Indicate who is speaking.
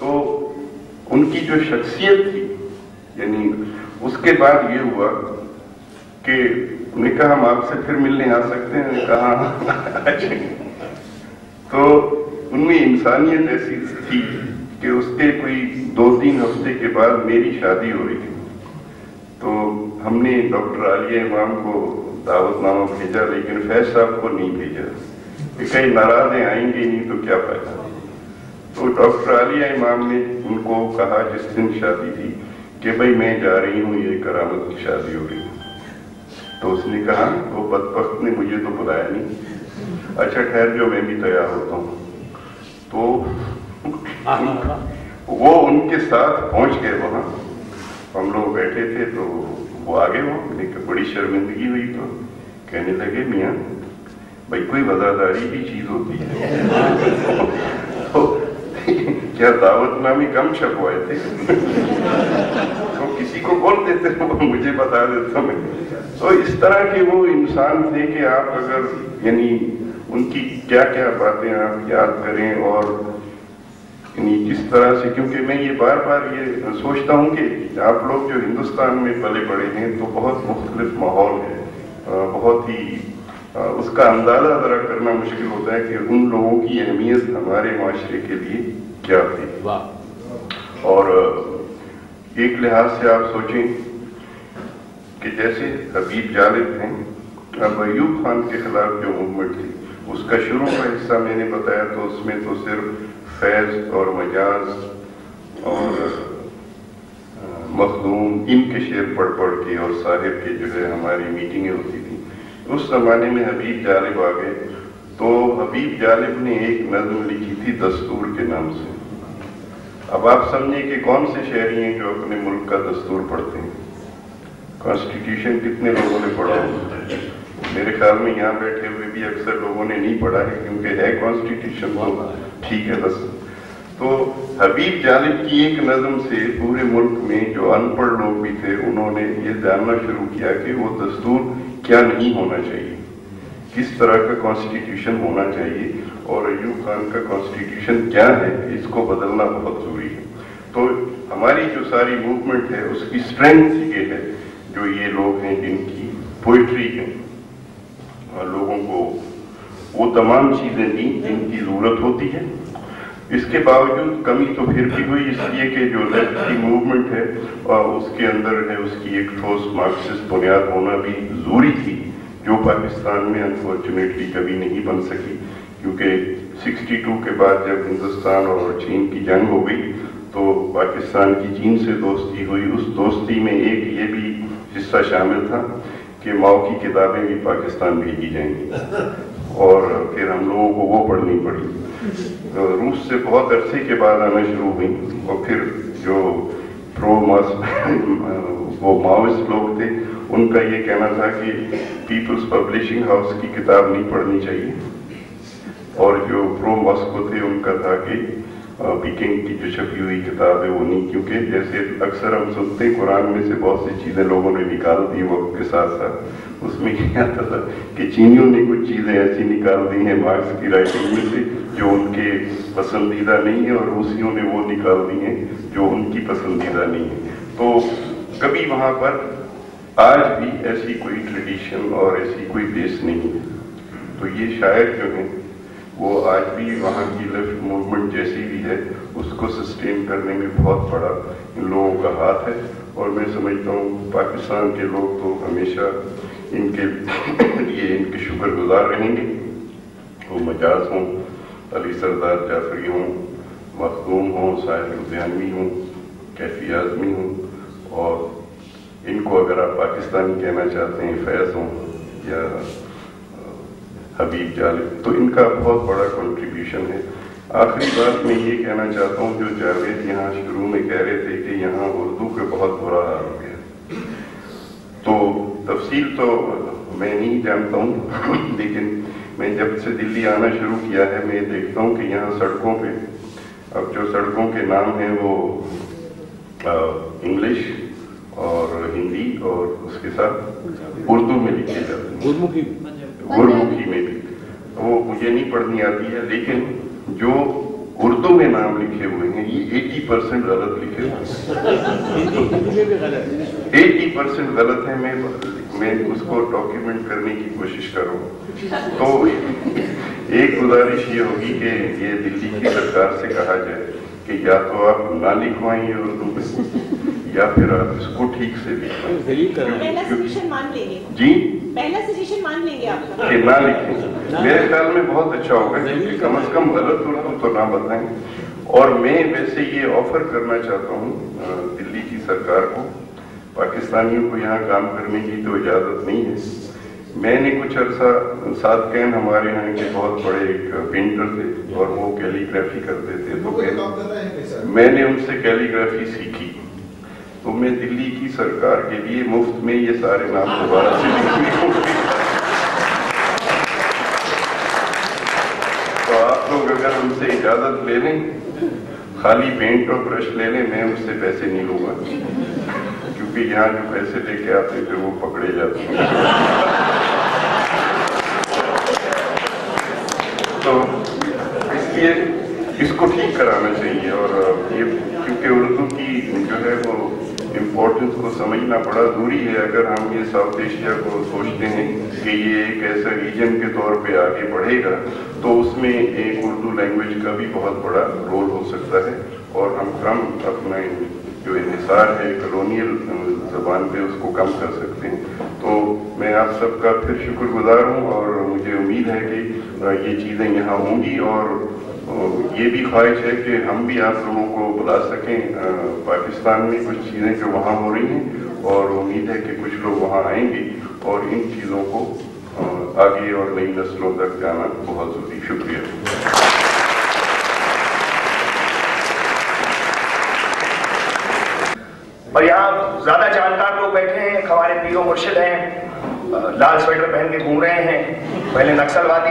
Speaker 1: तो उनकी जो शख्सियत थी, यानी उसके बाद ये हुआ कि उन्होंने कहा हम आपसे फिर मिलने आ सकते हैं। मैंने कहा अच्छा। तो उनमें इंसानियत ऐसी थी कि उसके कोई 2-3 हफ्ते के बाद मेरी शादी हो रही थी। तो हमने डॉक्टर आलिया इमाम को दावतनामा भेजा, लेकिन फैज साहब को नहीं भेजा कि कहीं नाराज आएंगे नहीं तो क्या फायदा। तो डॉक्टर आलिया इमाम ने उनको कहा जिस दिन शादी थी कि भाई मैं जा रही हूँ, ये करामत की शादी हो रही है। तो उसने कहा तो बदबख्त ने मुझे तो बुलाया नहीं। अच्छा ठहर जो, मैं भी तैयार होता हूँ। तो वो उनके साथ पहुंच गए वहां। हम लोग बैठे थे तो वो आगे वहां, बड़ी शर्मिंदगी हुई। तो कहने लगे मियाँ भाई कोई वफादारी की चीज होती है। तो क्या दावतनामे कम छपवाए थे? तो किसी को बोल देते हो, मुझे बता देता मैं। तो इस तरह के वो इंसान थे कि आप अगर यानी उनकी क्या क्या बातें आप याद करें और यानी किस तरह से, क्योंकि मैं ये बार बार ये सोचता हूँ कि आप लोग जो हिंदुस्तान में पले बड़े हैं तो बहुत मुख्तलिफ माहौल है, बहुत ही उसका अंदाजा जरा करना मुश्किल होता है कि उन लोगों की अहमियत हमारे माशरे के लिए क्या थी। और एक लिहाज से आप सोचें कि जैसे हबीब जालिब हैं, अब अयूब खान के खिलाफ जो मूवमेंट थी उसका शुरू का हिस्सा मैंने बताया, तो उसमें तो सिर्फ फैज और मजाज और मखदूम इनके शेर पढ़ पढ़ के और साहिब के जो है हमारी मीटिंगें होती थी। उस जमाने में हबीब जालिब आ गए। तो हबीब जालिब ने एक नज़्म लिखी थी दस्तूर के नाम से। अब आप समझे कि कौन से शहरी हैं जो अपने मुल्क का दस्तूर पढ़ते हैं। कॉन्स्टिट्यूशन कितने लोगों ने पढ़ा होगा? मेरे ख्याल में यहाँ बैठे हुए भी अक्सर लोगों ने नहीं पढ़ा है, क्योंकि है कॉन्स्टिट्यूशन तो ठीक है बस। तो हबीब जालिब की एक नज़्म से पूरे मुल्क में जो अनपढ़ लोग भी थे उन्होंने ये जानना शुरू किया कि वो दस्तूर क्या नहीं होना चाहिए, किस तरह का कॉन्स्टिट्यूशन होना चाहिए, और अयूब खान का कॉन्स्टिट्यूशन क्या है, इसको बदलना बहुत जरूरी है। तो हमारी जो सारी मूवमेंट है उसकी स्ट्रेंथ ये है, जो ये लोग हैं जिनकी पोइट्री है, लोगों को वो तमाम चीजें दी जिनकी जरूरत होती है। इसके बावजूद कमी तो फिर भी हुई, इसलिए कि जो लेफ्ट की मूवमेंट है और उसके अंदर है उसकी एक ठोस मार्क्सिस्ट बुनियाद होना भी जरूरी थी, जो पाकिस्तान में अनफॉर्चुनेटली कभी नहीं बन सकी। क्योंकि 62 के बाद जब हिंदुस्तान और चीन की जंग हो गई तो पाकिस्तान की चीन से दोस्ती हुई। उस दोस्ती में एक ये भी हिस्सा शामिल था कि माओ की किताबें भी पाकिस्तान भेजी जाएंगी, और फिर हम लोगों को वो पढ़नी पड़ी। तो रूस से बहुत अरसे के बाद आना शुरू हुई, और फिर जो प्रो वो माओइस्ट लोग थे उनका ये कहना था कि पीपल्स पब्लिशिंग हाउस की किताब नहीं पढ़नी चाहिए, और जो प्रो मॉस्को थे उनका था कि पीकिंग की जो छपी हुई किताब है वो नहीं, क्योंकि जैसे अक्सर हम सुनते हैं कुरान में से बहुत सी चीज़ें लोगों ने निकाल दी वक्त के साथ साथ। उसमें क्या आता था कि चीनियों ने कुछ चीज़ें ऐसी निकाल दी हैं मार्क्स की राइटिंग में से जो उनके पसंदीदा नहीं है, और रूसियों ने वो निकाल दी हैं जो उनकी पसंदीदा नहीं है। तो कभी वहाँ पर आज भी ऐसी कोई ट्रेडिशन और ऐसी कोई बेस नहीं है। तो ये शायर जो हैं वो आज भी वहाँ की लेफ्ट मूवमेंट जैसी भी है उसको सस्टेन करने में बहुत बड़ा इन लोगों का हाथ है। और मैं समझता हूँ पाकिस्तान के लोग तो हमेशा इनके लिए इनके शुक्रगुजार रहेंगे। वो मजाज हों, अली सरदार जाफरी हों, मखदूम हों, साहिब लुधियानवी हों, कैफी आजमी हों, और इनको अगर आप पाकिस्तानी कहना चाहते हैं फैज़ हों या हबीब जालिब, तो इनका बहुत बड़ा कंट्रीब्यूशन है। आखिरी बात मैं ये कहना चाहता हूँ, जो जावेद यहाँ शुरू में कह रहे थे कि यहाँ उर्दू का बहुत बुरा हाल हो गया, तो तफसील तो मैं नहीं जानता हूँ लेकिन मैं जब से दिल्ली आना शुरू किया है मैं देखता हूँ कि यहाँ सड़कों पे अब जो सड़कों के नाम हैं वो इंग्लिश और हिंदी और उसके साथ उर्दू में लिखे जाते हैं, गुरमुखी में भी। वो मुझे नहीं पढ़नी आती है, लेकिन जो उर्दू में नाम लिखे हुए हैं, ये 80% गलत लिखे हुए हैं, 80% गलत है। मैं उसको डॉक्यूमेंट करने की कोशिश करूँगा। तो एक गुजारिश ये होगी कि ये दिल्ली की सरकार से कहा जाए कि या तो आप ना लिखवाइए उर्दू में या फिर आप इसको ठीक से लिखवाएं।
Speaker 2: पहला सजेशन मान लेंगे
Speaker 1: जी,
Speaker 2: पहला सजेशन मान लेंगे आपका
Speaker 1: कि ना लिखें। मेरे ख्याल में बहुत अच्छा होगा, क्योंकि कम से कम गलत उर्दू तो ना बताएं। और मैं वैसे ये ऑफर करना चाहता हूँ दिल्ली की सरकार को, पाकिस्तानियों को यहाँ काम करने की तो इजाज़त नहीं है। मैंने कुछ अर्सा साथ कैन हमारे यहाँ के बहुत बड़े एक पेंटर थे और वो कैलीग्राफी करते थे, तो मैंने उनसे कैलीग्राफी सीखी। तो मैं दिल्ली की सरकार के लिए मुफ्त में ये सारे नाम दोबारा से लिखने को, तो आप लोग अगर उनसे इजाजत ले लें, खाली पेंट और ब्रश ले लें, मैं उससे पैसे नहीं लूंगा, क्योंकि यहाँ जो पैसे लेके आते हैं फिर वो पकड़े जाते हैं। तो इसलिए इसको ठीक कराना चाहिए। और ये क्योंकि उर्दू की जो है वो इम्पोर्टेंस को समझना बड़ा ज़रूरी है। अगर हम ये साउथ एशिया को सोचते हैं कि ये एक ऐसा रीजन के तौर पे आगे बढ़ेगा, तो उसमें एक उर्दू लैंग्वेज का भी बहुत बड़ा रोल हो सकता है, और हम अपना जो इन्हिसार है कॉलोनियल ज़बान पे उसको कम कर सकते हैं। तो मैं आप सबका फिर शुक्रगुजार हूँ, और मुझे उम्मीद है कि ये चीज़ें यहाँ होंगी, और ये भी ख्वाहिश है कि हम भी आप लोगों को बुला सकें पाकिस्तान में कुछ चीज़ें जो वहाँ हो रही हैं, और उम्मीद है कि कुछ लोग वहाँ आएंगे और इन चीज़ों को आगे और नई नस्लों तक जाना बहुत ज़रूरी। शुक्रिया।
Speaker 3: और यहाँ ज्यादा जानकार लोग बैठे हैं, हमारे पीरो मुर्शिद हैं, लाल स्वेटर पहन के घूम रहे हैं, पहले नक्सलवादी